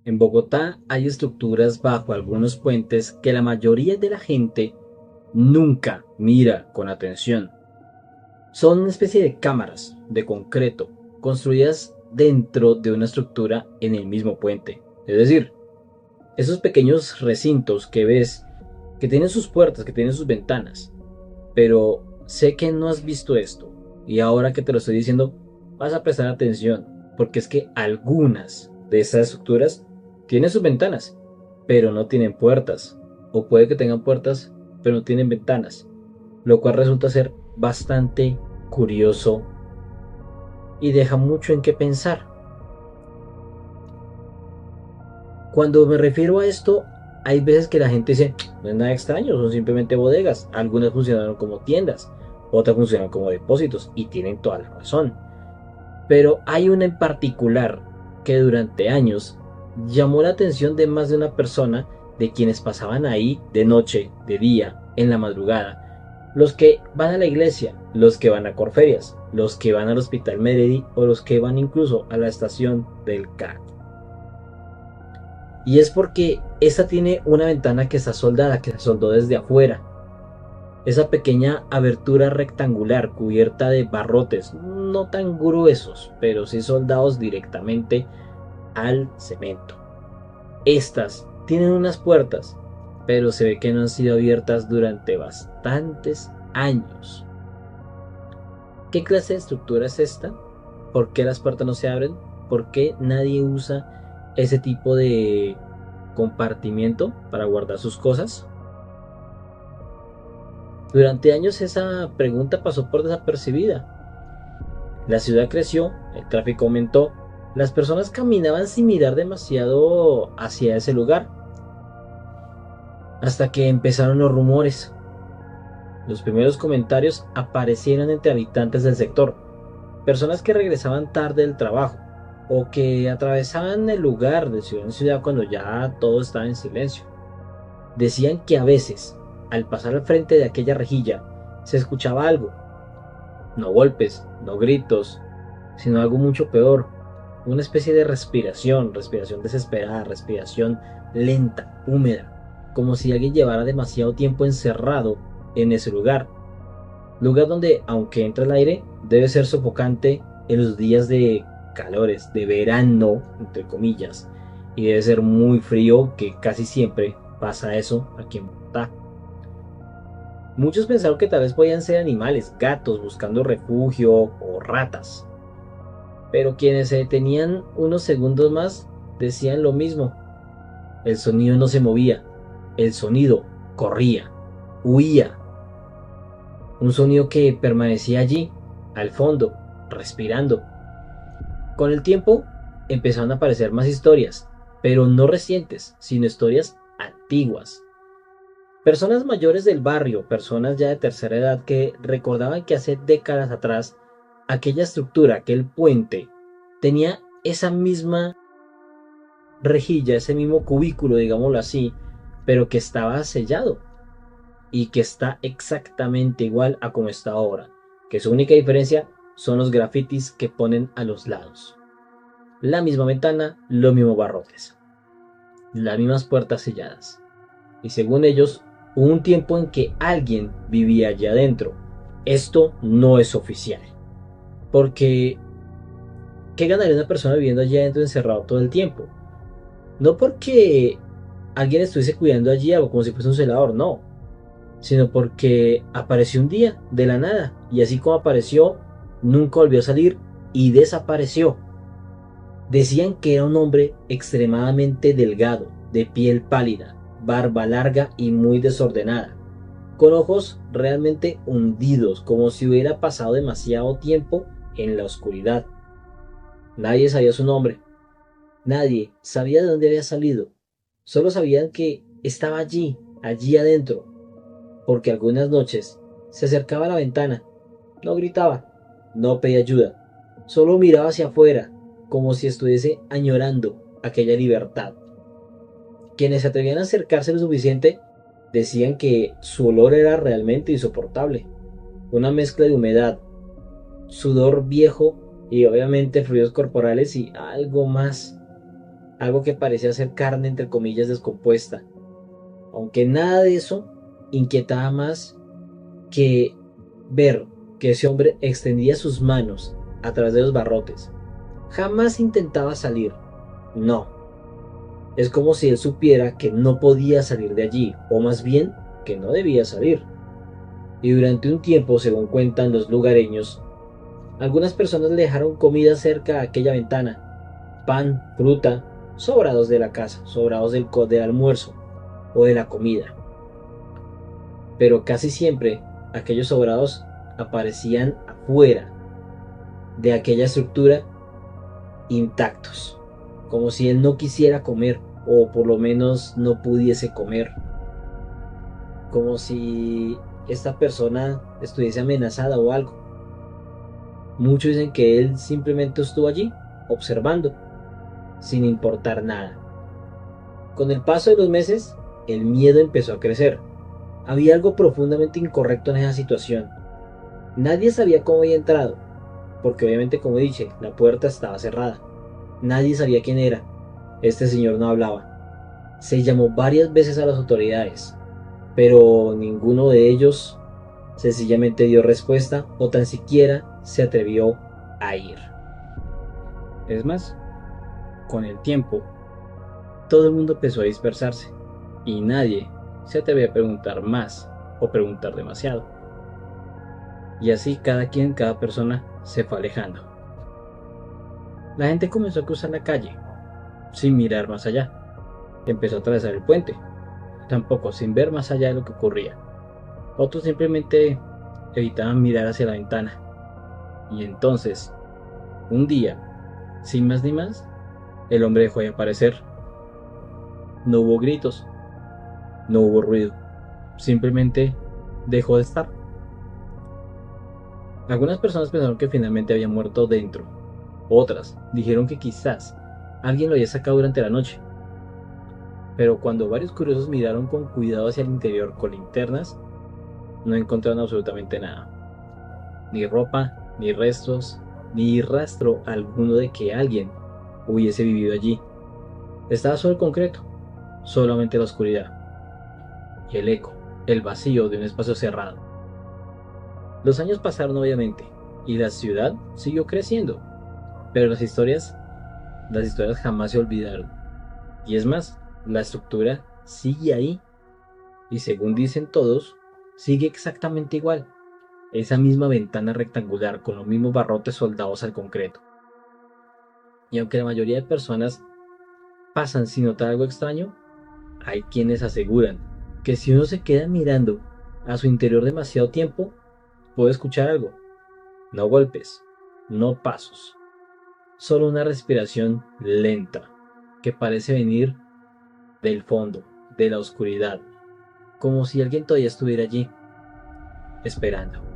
En Bogotá hay estructuras bajo algunos puentes que la mayoría de la gente nunca mira con atención. Son una especie de cámaras de concreto construidas dentro de una estructura en el mismo puente. Es decir, esos pequeños recintos que ves, que tienen sus puertas, que tienen sus ventanas, pero sé que no has visto esto y ahora que te lo estoy diciendo vas a prestar atención, porque es que algunas de esas estructuras tienen sus ventanas, pero no tienen puertas, o puede que tengan puertas, pero no tienen ventanas, lo cual resulta ser bastante curioso y deja mucho en qué pensar. Cuando me refiero a esto, hay veces que la gente dice, no es nada extraño, son simplemente bodegas. Algunas funcionaron como tiendas, otras funcionan como depósitos y tienen toda la razón. Pero hay una en particular que durante años llamó la atención de más de una persona, de quienes pasaban ahí de noche, de día, en la madrugada. Los que van a la iglesia, los que van a Corferias, los que van al Hospital Meredi o los que van incluso a la estación del CAT. Y es porque esta tiene una ventana que está soldada, que se soldó desde afuera. Esa pequeña abertura rectangular cubierta de barrotes, no tan gruesos, pero sí soldados directamente al cemento. Estas tienen unas puertas, pero se ve que no han sido abiertas durante bastantes años. ¿Qué clase de estructura es esta? ¿Por qué las puertas no se abren? ¿Por qué nadie usa ese tipo de compartimiento para guardar sus cosas? Durante años esa pregunta pasó por desapercibida. La ciudad creció, el tráfico aumentó, las personas caminaban sin mirar demasiado hacia ese lugar, hasta que empezaron los rumores. Los primeros comentarios aparecieron entre habitantes del sector, personas que regresaban tarde del trabajo o que atravesaban el lugar de ciudad en ciudad cuando ya todo estaba en silencio. Decían que a veces, al pasar al frente de aquella rejilla, se escuchaba algo. No golpes, no gritos, sino algo mucho peor. Una especie de respiración, respiración desesperada, respiración lenta, húmeda, como si alguien llevara demasiado tiempo encerrado en ese lugar. Lugar donde, aunque entra el aire, debe ser sofocante en los días de calores, de verano, entre comillas, y debe ser muy frío, que casi siempre pasa eso aquí en Bogotá. Muchos pensaron que tal vez podían ser animales, gatos buscando refugio o ratas, pero quienes se detenían unos segundos más decían lo mismo. El sonido no se movía, el sonido corría, huía, un sonido que permanecía allí, al fondo, respirando. Con el tiempo empezaron a aparecer más historias, pero no recientes, sino historias antiguas. Personas mayores del barrio, personas ya de tercera edad que recordaban que hace décadas atrás aquella estructura, aquel puente, tenía esa misma rejilla, ese mismo cubículo, digámoslo así, pero que estaba sellado y que está exactamente igual a como está ahora, que su única diferencia son los grafitis que ponen a los lados. La misma ventana, los mismos barrotes, las mismas puertas selladas. Y según ellos, hubo un tiempo en que alguien vivía allí adentro. Esto no es oficial, porque ¿qué ganaría una persona viviendo allí adentro encerrado todo el tiempo? No porque alguien estuviese cuidando allí algo como si fuese un celador, no, sino porque apareció un día de la nada y así como apareció, nunca volvió a salir y desapareció. Decían que era un hombre extremadamente delgado, de piel pálida, barba larga y muy desordenada, con ojos realmente hundidos, como si hubiera pasado demasiado tiempo en la oscuridad. Nadie sabía su nombre, nadie sabía de dónde había salido, solo sabían que estaba allí, allí adentro, porque algunas noches se acercaba a la ventana, no gritaba, no pedía ayuda, solo miraba hacia afuera, como si estuviese añorando aquella libertad. Quienes se atrevían a acercarse lo suficiente decían que su olor era realmente insoportable, una mezcla de humedad, sudor viejo y obviamente fluidos corporales y algo más, algo que parecía ser carne entre comillas descompuesta, aunque nada de eso inquietaba más que ver que ese hombre extendía sus manos a través de los barrotes. Jamás intentaba salir, no, es como si él supiera que no podía salir de allí, o más bien que no debía salir. Y durante un tiempo, según cuentan los lugareños, algunas personas le dejaron comida cerca a aquella ventana, pan, fruta, sobrados de la casa, sobrados del almuerzo o de la comida. Pero casi siempre aquellos sobrados aparecían afuera de aquella estructura intactos, como si él no quisiera comer o por lo menos no pudiese comer, como si esta persona estuviese amenazada o algo. Muchos dicen que él simplemente estuvo allí, observando, sin importar nada. Con el paso de los meses, el miedo empezó a crecer. Había algo profundamente incorrecto en esa situación. Nadie sabía cómo había entrado, porque obviamente, como dije, la puerta estaba cerrada. Nadie sabía quién era. Este señor no hablaba. Se llamó varias veces a las autoridades, pero ninguno de ellos sencillamente dio respuesta o tan siquiera se atrevió a ir. Es más, con el tiempo, todo el mundo empezó a dispersarse y nadie se atrevía a preguntar más o preguntar demasiado. Y así cada persona se fue alejando. La gente comenzó a cruzar la calle sin mirar más allá. Empezó a atravesar el puente, tampoco sin ver más allá de lo que ocurría. Otros simplemente evitaban mirar hacia la ventana. Y entonces, un día, sin más ni más, el hombre dejó de aparecer. No hubo gritos, no hubo ruido, simplemente dejó de estar. Algunas personas pensaron que finalmente había muerto dentro. Otras dijeron que quizás alguien lo había sacado durante la noche. Pero cuando varios curiosos miraron con cuidado hacia el interior con linternas, no encontraron absolutamente nada. Ni ropa, ni restos, ni rastro alguno de que alguien hubiese vivido allí. Estaba solo el concreto, solamente la oscuridad y el eco, el vacío de un espacio cerrado. Los años pasaron obviamente y la ciudad siguió creciendo, pero las historias jamás se olvidaron. Y es más, la estructura sigue ahí y según dicen todos, sigue exactamente igual. Esa misma ventana rectangular con los mismos barrotes soldados al concreto. Y aunque la mayoría de personas pasan sin notar algo extraño, hay quienes aseguran que si uno se queda mirando a su interior demasiado tiempo, puede escuchar algo. No golpes, no pasos, solo una respiración lenta que parece venir del fondo, de la oscuridad, como si alguien todavía estuviera allí, esperando.